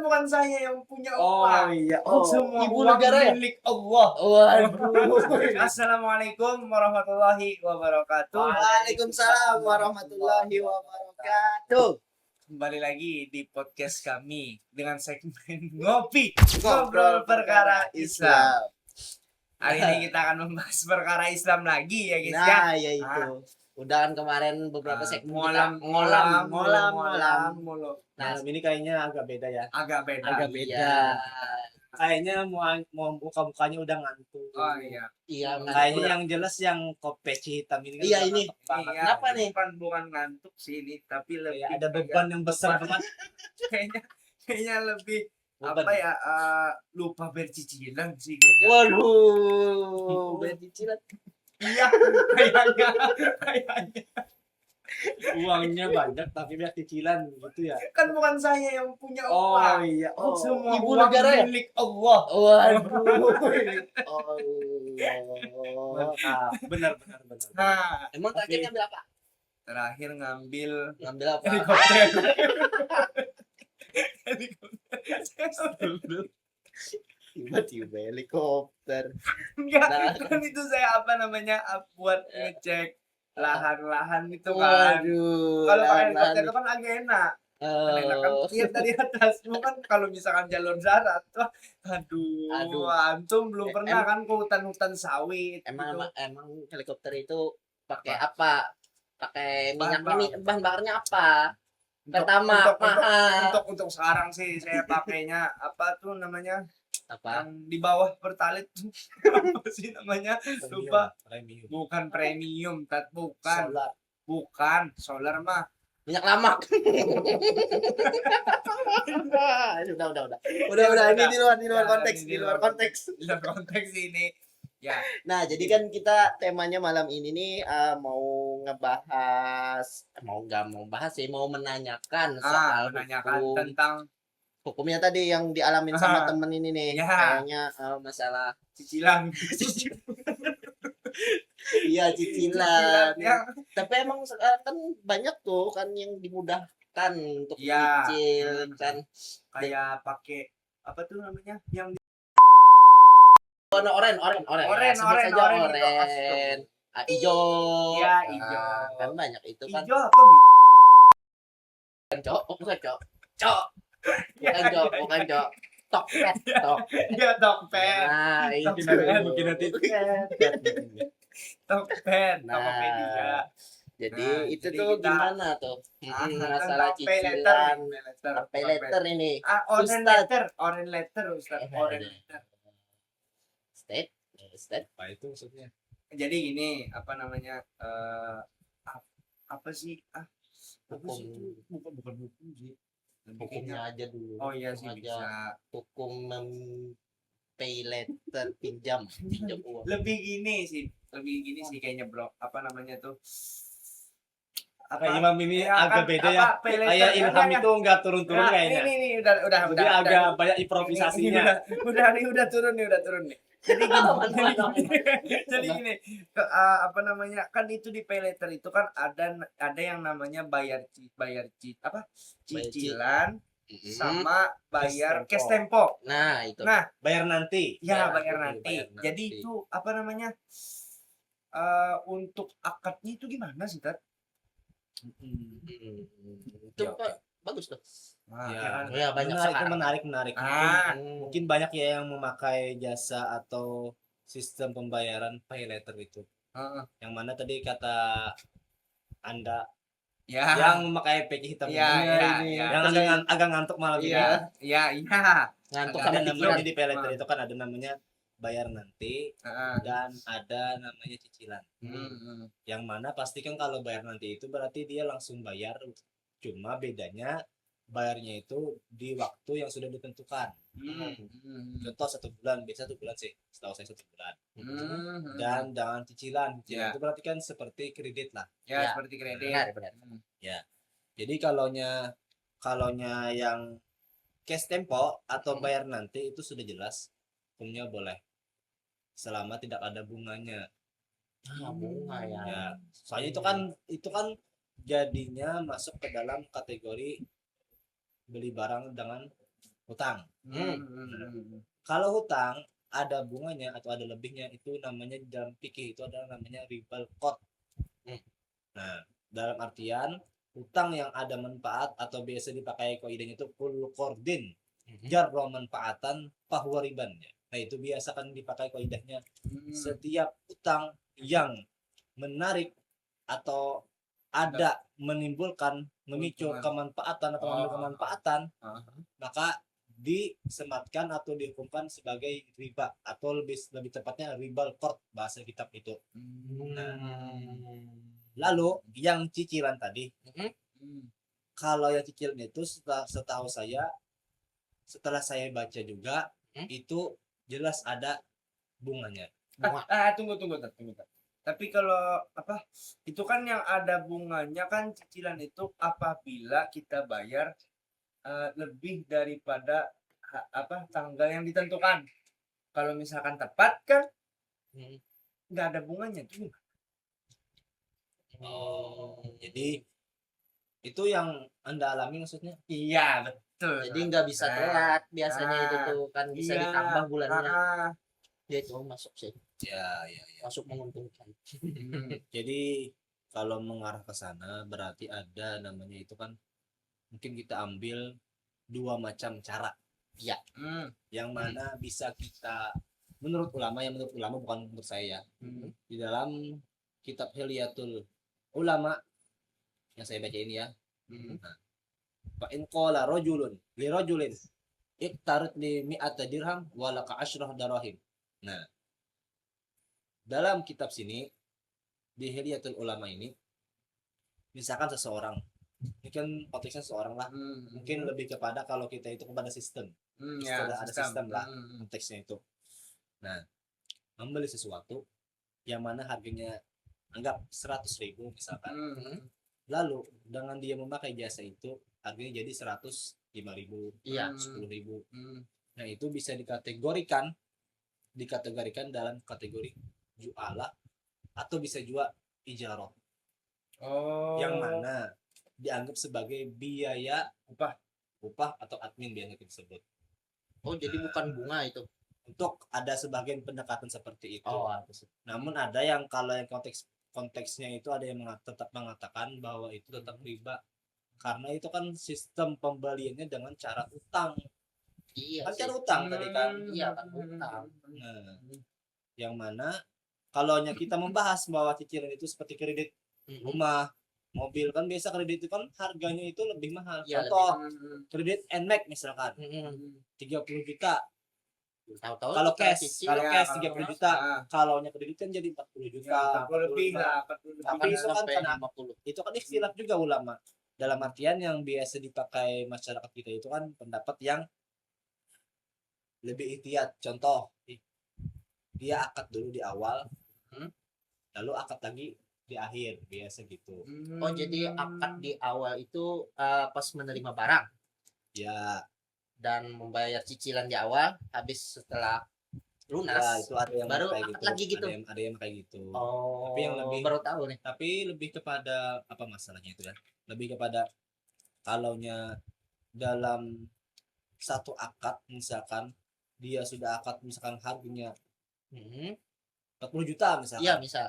bukan saya yang punya Oh uang. iya. Semua Ibu uang negara ya? milik Allah. Waduh. Assalamualaikum warahmatullahi wabarakatuh. Waalaikumsalam warahmatullahi wabarakatuh. Kembali lagi di podcast kami dengan segmen ngopi Ngobrol perkara Islam. Hari ini kita akan membahas perkara Islam lagi ya guys ya. Nah, ya itu. Udah kan kemarin beberapa segmen kita ngolam. mulu. Nah, ini kayaknya agak beda ya. Agak beda. Agak beda. Kayaknya mau buka-bukanya udah ngantuk. Oh iya. Iya, kayaknya yang jelas yang kopeci hitam ini kan Iya, udah ini. ngantuk banget. Iya, Kenapa nih? Bukan ngantuk sih ini, tapi lebih Kayak ada beban yang besar banget. kayaknya lebih Beban. apa ya lupa bayar cicilan sih kayaknya. Waduh, bayar cicilan. Iya, kayaknya Uangnya banyak tapi biar cicilan gitu ya. kan bukan saya yang punya Oh uang. iya. Semua Ibu uang negara ya? milik Allah. Waduh. Mantap. Benar. Nah, Emang terakhir ngambil apa? terakhir ngambil Ngambil apa? helikopter. Tiba-tiba helikopter. Enggak, Nah. kan itu saya buat ngecek lahan-lahan itu kan. Waduh. Kalau pakai lahan-lahan. helikopter itu kan agak enak. Enak kan lihat dari atas. Cuma kan kalau misalkan jalur darat, wah, aduh, antum belum pernah kan ke hutan-hutan sawit. Emang gitu. emang helikopter itu pakai apa? Pakai minyak Bahan ini, bahan bakarnya apa? Untuk- Pertama, untuk, mahal. untuk sekarang sih saya pakainya apa tuh namanya Apa? yang di bawah pertalit tuh apa sih namanya lupa. Premium. Bukan premium, bukan Solar. bukan solar mah. Minyak lamak. Udah. Ini di luar konteks, di luar konteks. Di luar konteks ini. Ya, Nah, jadi kan kita temanya malam ini nih mau ngebahas, mau bahas sih, mau menanyakan soal menanyakan hukum. tentang Hukumnya tadi yang dialamin sama temen ini nih. Ya. Kayaknya masalah cicilan. iya cicilan. Ya. Tapi emang sekarang kan banyak tuh kan yang dimudahkan untuk Ya. nyicil kan. Kayak pakai apa tuh namanya? Yang Warna oren. Sebut saja oren itu oren. Ijo. Iya, Nah, ijo. kan banyak itu kan. hijau apa? Bukan cok. Bukan cok. Tokpet. Ya, Tokped. Nah, itu. Mungkin nanti. Tokped Nah, sama media. Jadi Nah, itu jadi tuh kita- gimana tuh? Masalah Tentang pay cicilan. letter. Pay letter ini. Orange Ustadz. letter, Ustaz. Orange letter. State. Apa itu maksudnya? Jadi gini, apa namanya? Apa sih? Apa Hukum. sih itu? Bukan hukum sih. Lebih Hukumnya kayaknya- aja dulu. Oh iya sih Hukum aja. bisa. Hukum pay letter pinjam uang. Lebih gini sih kayaknya bro. Apa namanya tuh? Kayak Imam ini Ya, agak kan, beda ya. pay letter, Kayak Ilham ya. itu nggak turun-turun Nah, kayaknya. ini udah Jadi agak banyak improvisasinya. udah turun nih. Jadi gini, jadi gini, apa namanya, kan itu di pay letter itu kan ada yang namanya cicilan sama bayar cash tempo. Nah, itu. Nah, Bayar nanti. ya Bayar bayar nanti. nanti. Jadi itu apa namanya, untuk akadnya itu gimana sih, Tat? Itu Ya, oke. bagus tuh. Nah, Ya. ya kan? Ya banyak Menarik, sekarang. menarik. Mungkin Hmm. banyak ya yang memakai jasa atau sistem pembayaran pay letter itu. Heeh. Yang mana tadi kata Anda Ya, yang memakai peci hitam Ya, ini, ya, ini, ya. yang agak ngantuk malam ini. Iya. ya, Ngantuk Ada sama Ada pikiran. namanya di pay letter itu kan ada namanya bayar nanti Heeh. dan ada namanya cicilan. Yang mana pastikan kalau bayar nanti itu berarti dia langsung bayar. Cuma bedanya bayarnya itu di waktu yang sudah ditentukan. Contoh 1 bulan, biasa 1 bulan sih, setahu saya 1 bulan. Dan jangan cicilan. Cicilan Ya. itu berarti kan seperti kredit lah. Ya, Ya. seperti kredit. Benar. Jadi kalaunya yang cash tempo atau bayar nanti itu sudah jelas hukumnya boleh selama tidak ada bunganya. Bunga ya. Ya, soalnya itu kan jadinya masuk ke dalam kategori beli barang dengan hutang. Hmm. Kalau hutang ada bunganya atau ada lebihnya itu namanya dalam fikih itu adalah namanya ribal qard. Nah, dalam artian hutang yang ada manfaat atau biasa dipakai kaidahnya itu kullu qardin jarra manfaatan fahuwa riban. Nah, itu biasa kan dipakai kaidahnya setiap hutang yang menarik atau ada menimbulkan memicu Keuntungan. kemanfaatan atau Oh. mengambil kemanfaatan, Ah. maka disematkan atau dihukumkan sebagai riba atau lebih tepatnya ribal qard bahasa kitab itu. Lalu yang cicilan tadi, kalau yang cicilan itu setahu saya setelah saya baca juga itu jelas ada bunganya. Tunggu. Tapi kalau apa? Itu kan yang ada bunganya kan cicilan itu apabila kita bayar lebih daripada tanggal yang ditentukan. Kalau misalkan tepat kan nggak ada bunganya tuh. Jadi itu yang Anda alami maksudnya? Iya, betul. Jadi nggak bisa telat biasanya itu tuh kan bisa Iya. ditambah bulannya. Ah. Ya itu masuk sih, Ya. masuk menguntungkan. Jadi kalau mengarah ke sana berarti ada namanya itu kan mungkin kita ambil dua macam cara. Iya. Yang mana bisa kita menurut ulama bukan menurut saya ya. Di dalam kitab Hilyatul Ulama yang saya baca ini ya. Fa in qala rajulun li rajulin iqtarid li mi'ata dirham wa laka asyrah darahim. Nah, dalam kitab sini di Hilyatul Ulama ini misalkan seseorang, ini kan konteksnya seseorang lah, mungkin lebih kepada kalau kita itu kepada sistem. Ada sistem lah konteksnya itu. Nah, membeli sesuatu yang mana harganya anggap 100.000 misalkan. Lalu dengan dia memakai jasa itu harganya jadi 105.000, Iya. 10.000. Nah, itu bisa dikategorikan dalam kategori jualah atau bisa juga ijarah. Yang mana dianggap sebagai biaya upah atau admin biasa kita sebut. Jadi bukan bunga itu. Untuk ada sebagian pendekatan seperti itu. Namun Hmm. ada yang kalau yang konteksnya itu ada yang tetap mengatakan bahwa itu tetap riba karena itu kan sistem pembeliannya dengan cara utang. Iya Kan sih. cara utang tadi kan. Iya kan utang. Nah, yang mana kalau kita membahas bahwa cicilan itu seperti kredit rumah, mobil kan biasa kredit itu kan harganya itu lebih mahal. Iya, Contoh kredit NMAX misalkan 30 juta. Tahu-tahu Kalau kita cash, cicil, kalau ya, cash kalau 30 cash, juta, ah. kalau kredit kan jadi 40 juta, 40 lebih 45. lah, 40 lebih. Tapi bahkan itu kan sampai karena 50. itu kan istilah juga ulama. Dalam artian yang biasa dipakai masyarakat kita itu kan pendapat yang lebih ihtiyat. Contoh, dia akad dulu di awal, lalu akad lagi di akhir, biasa gitu. Oh, jadi akad di awal itu pas menerima barang Ya, dan membayar cicilan di awal, habis setelah lunas ya itu ada yang baru kayak akad gitu. lagi gitu. Ada yang kayak gitu. Oh, Tapi yang lebih baru tahu nih. Tapi lebih kepada apa masalahnya itu ya? Lebih kepada kalaunya dalam satu akad misalkan dia sudah akad misalkan harganya 40 juta misalkan. Iya, bisa.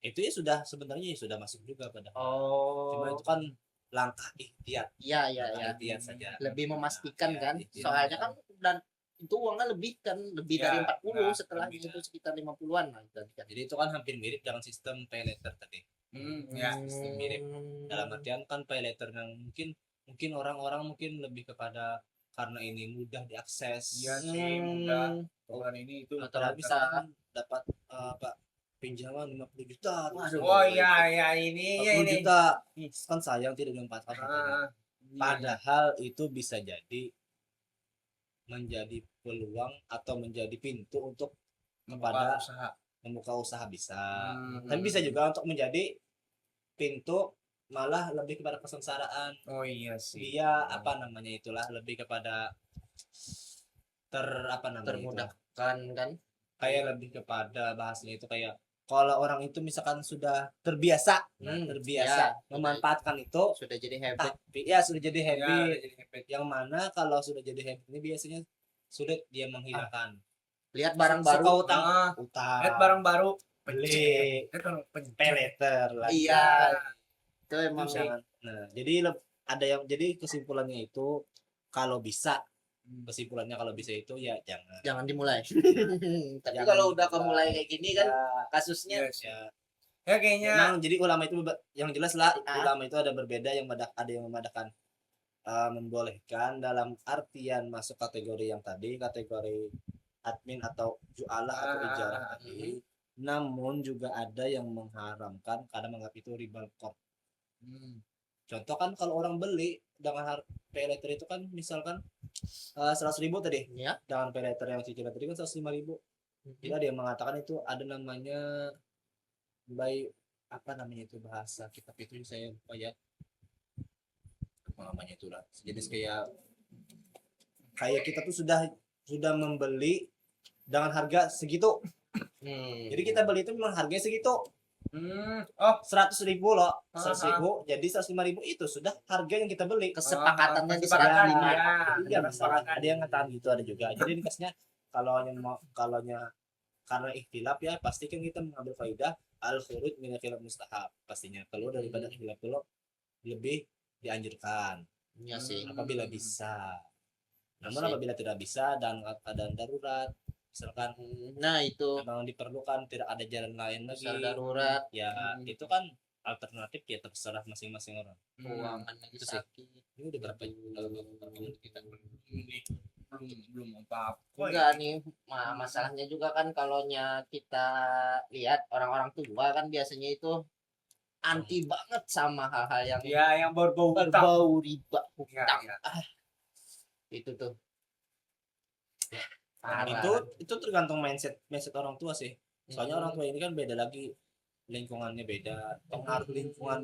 Itu ya sudah sebenarnya ya sudah masuk juga pada. Cuma Oh, itu kan langkah ikhtiar. iya. Ikhtiar saja. Lebih memastikan Ya, kan, ikhtiar. soalnya kan dan itu uangnya lebih kan, lebih Ya, dari 40 nah, setelah lebih. itu sekitar 50-an lah kan. Jadi itu kan hampir mirip dengan sistem pay letter tadi. Ya. Sistem mirip. Dalam artian kan pay letter yang mungkin orang-orang mungkin lebih kepada karena ini mudah diakses. Iya sih, mudah. Bukan ini itu. Atau bisa dapat pinjaman 50 juta. Waduh. Oh iya ini 40 juta. Kan sayang tidak dimanfaatkan. Ah, Padahal itu bisa jadi menjadi peluang atau menjadi pintu untuk kepada usaha. membuka usaha bisa. Tapi bisa juga untuk menjadi pintu malah lebih kepada kesengsaraan. Oh iya sih. Dia itulah lebih kepada termudahkan kan. kayak lebih kepada bahasanya itu kayak kalau orang itu misalkan sudah terbiasa, Hmm, terbiasa ya, memanfaatkan itu, sudah jadi habit. tapi ya sudah jadi Ya, habit. jadi habit. Yang mana kalau sudah jadi habit ini biasanya sulit dia menghilangkan. Lihat barang Suka baru. utang, Ah, utang, lihat barang baru, beli, lihat barang pencet. peleter lagi. Iya, itu emang Jangan. Nah, jadi ada yang jadi kesimpulannya itu kalau bisa, kesimpulannya kalau bisa itu ya jangan. jangan dimulai. Tapi Jangan kalau udah dimulai. kemulai kayak gini kan Ya, kasusnya Yes. ya. Ya kayaknya Memang jadi ulama itu yang jelas lah, Ah. ulama itu ada berbeda, ada yang memadakan membolehkan dalam artian masuk kategori yang tadi, kategori admin atau jualah atau ijarah tadi. Namun juga ada yang mengharamkan karena menganggap itu riba qard. Contoh kan kalau orang beli dengan pay later itu kan misalkan 100.000 tadi, ya. dengan pay later yang cicilan tadi kan 105.000. Jadi ada yang mengatakan itu ada namanya by apa namanya itu bahasa kitab itu saya lupa ya, apa namanya itu lah. Jadi kayak kita tuh sudah membeli dengan harga segitu. Jadi kita beli itu memang harganya segitu. oh 100.000 loh, Ah, 100.000 jadi 105.000 itu sudah harga yang kita beli. Kesepakatannya di kesepakatan, 105. ya. Iya, masalah ada yang ngatakan gitu, ada juga. Jadi dikasnya kalau karena ikhtilaf ya pasti kan kita mengambil faidah al khuruj min khilaf mustahab, pastinya keluar daripada khilaf itu lebih dianjurkan Iya sih. apabila bisa. Namun Sip. apabila tidak bisa dan keadaan darurat, misalkan Nah, itu memang diperlukan tidak ada jalan lain lagi, besar darurat, ya itu kan alternatif ya terserah masing-masing orang. keuangan lagi Itu sih. sakit. Ini udah berapa menit kita? belum apa-apa. Enggak nih, masalahnya juga kan kalau kita lihat orang-orang tua kan biasanya itu anti banget sama hal-hal yang Ya, yang berbau utang. berbau riba Ya, hutang. ya. Itu tuh. Nah, Parah. itu tergantung mindset orang tua sih. Soalnya orang tua ini kan beda lagi, lingkungannya beda, pengaruh lingkungan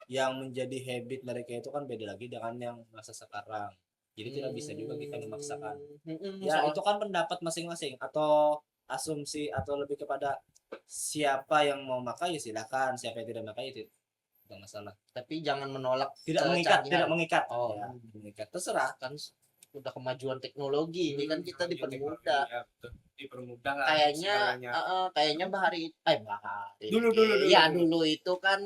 yang menjadi habit mereka itu kan beda lagi dengan yang masa sekarang. Jadi tidak bisa juga kita memaksakan. Ya itu kan pendapat masing-masing atau asumsi atau lebih kepada siapa yang mau makai ya silakan, siapa yang tidak makai itu tidak masalah. Tapi jangan menolak Tidak mengikat, kecanggihan. tidak mengikat. Oh, Ya, mengikat terserah. kan udah kemajuan teknologi ini kan kita dipermudah. Ya, betul. Dipermudah lah Kayaknya segalanya. kayaknya Bahari Bahari. Dulu. Ya dulu itu kan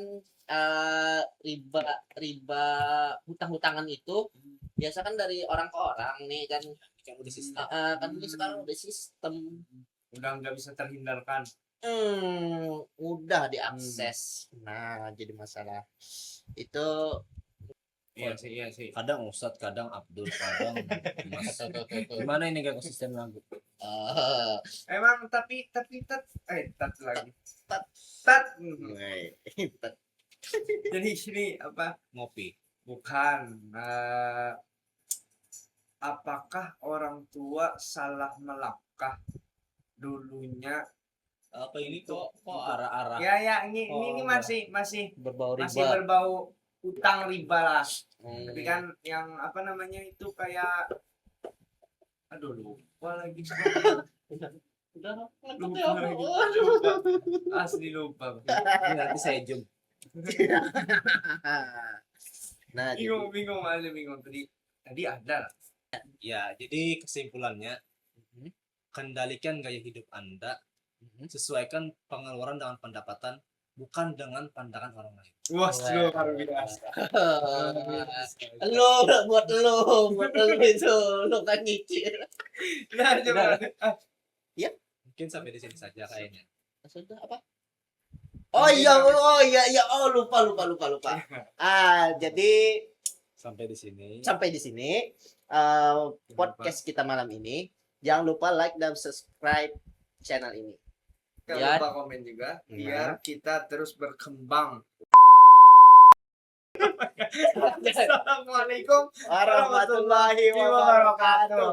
riba hutang-hutangan itu biasa kan dari orang ke orang nih kan. Kan udah sistem. Kan ini sekarang udah sistem. Udah nggak bisa terhindarkan. Udah diakses. Nah, jadi masalah itu Iya sih. Kadang Ustadz, kadang Abdul, kadang Mas. Gimana ini gak konsisten lagu? Emang tapi tat lagi. Tat. Tat. Tat. Jadi sini apa? Ngopi. Bukan. Apakah orang tua salah melangkah dulunya? Apa ini kok arah-arah Ya, ini Oh, masih berbau masih riba. berbau utang riba lah. Hmm. Tapi kan yang apa namanya itu kayak aduh lupa lagi. Udah Lupa. Asli lupa. ini nanti saya zoom. Nah, Bingung tadi ada lah. Ya, jadi kesimpulannya kendalikan gaya hidup Anda, sesuaikan pengeluaran dengan pendapatan, bukan dengan pandangan orang lain. Wah, luar biasa. lu buat lu itu lu kan nyicil. Nah, coba. Mungkin sampai di sini saja kayaknya. Sudah apa? Oh iya, lupa. Jadi Sampai di sini. sampai di sini podcast kita malam ini. Jangan lupa like dan subscribe channel ini. Jangan lupa komen juga biar kita terus berkembang. Assalamualaikum Warahmatullahi wabarakatuh.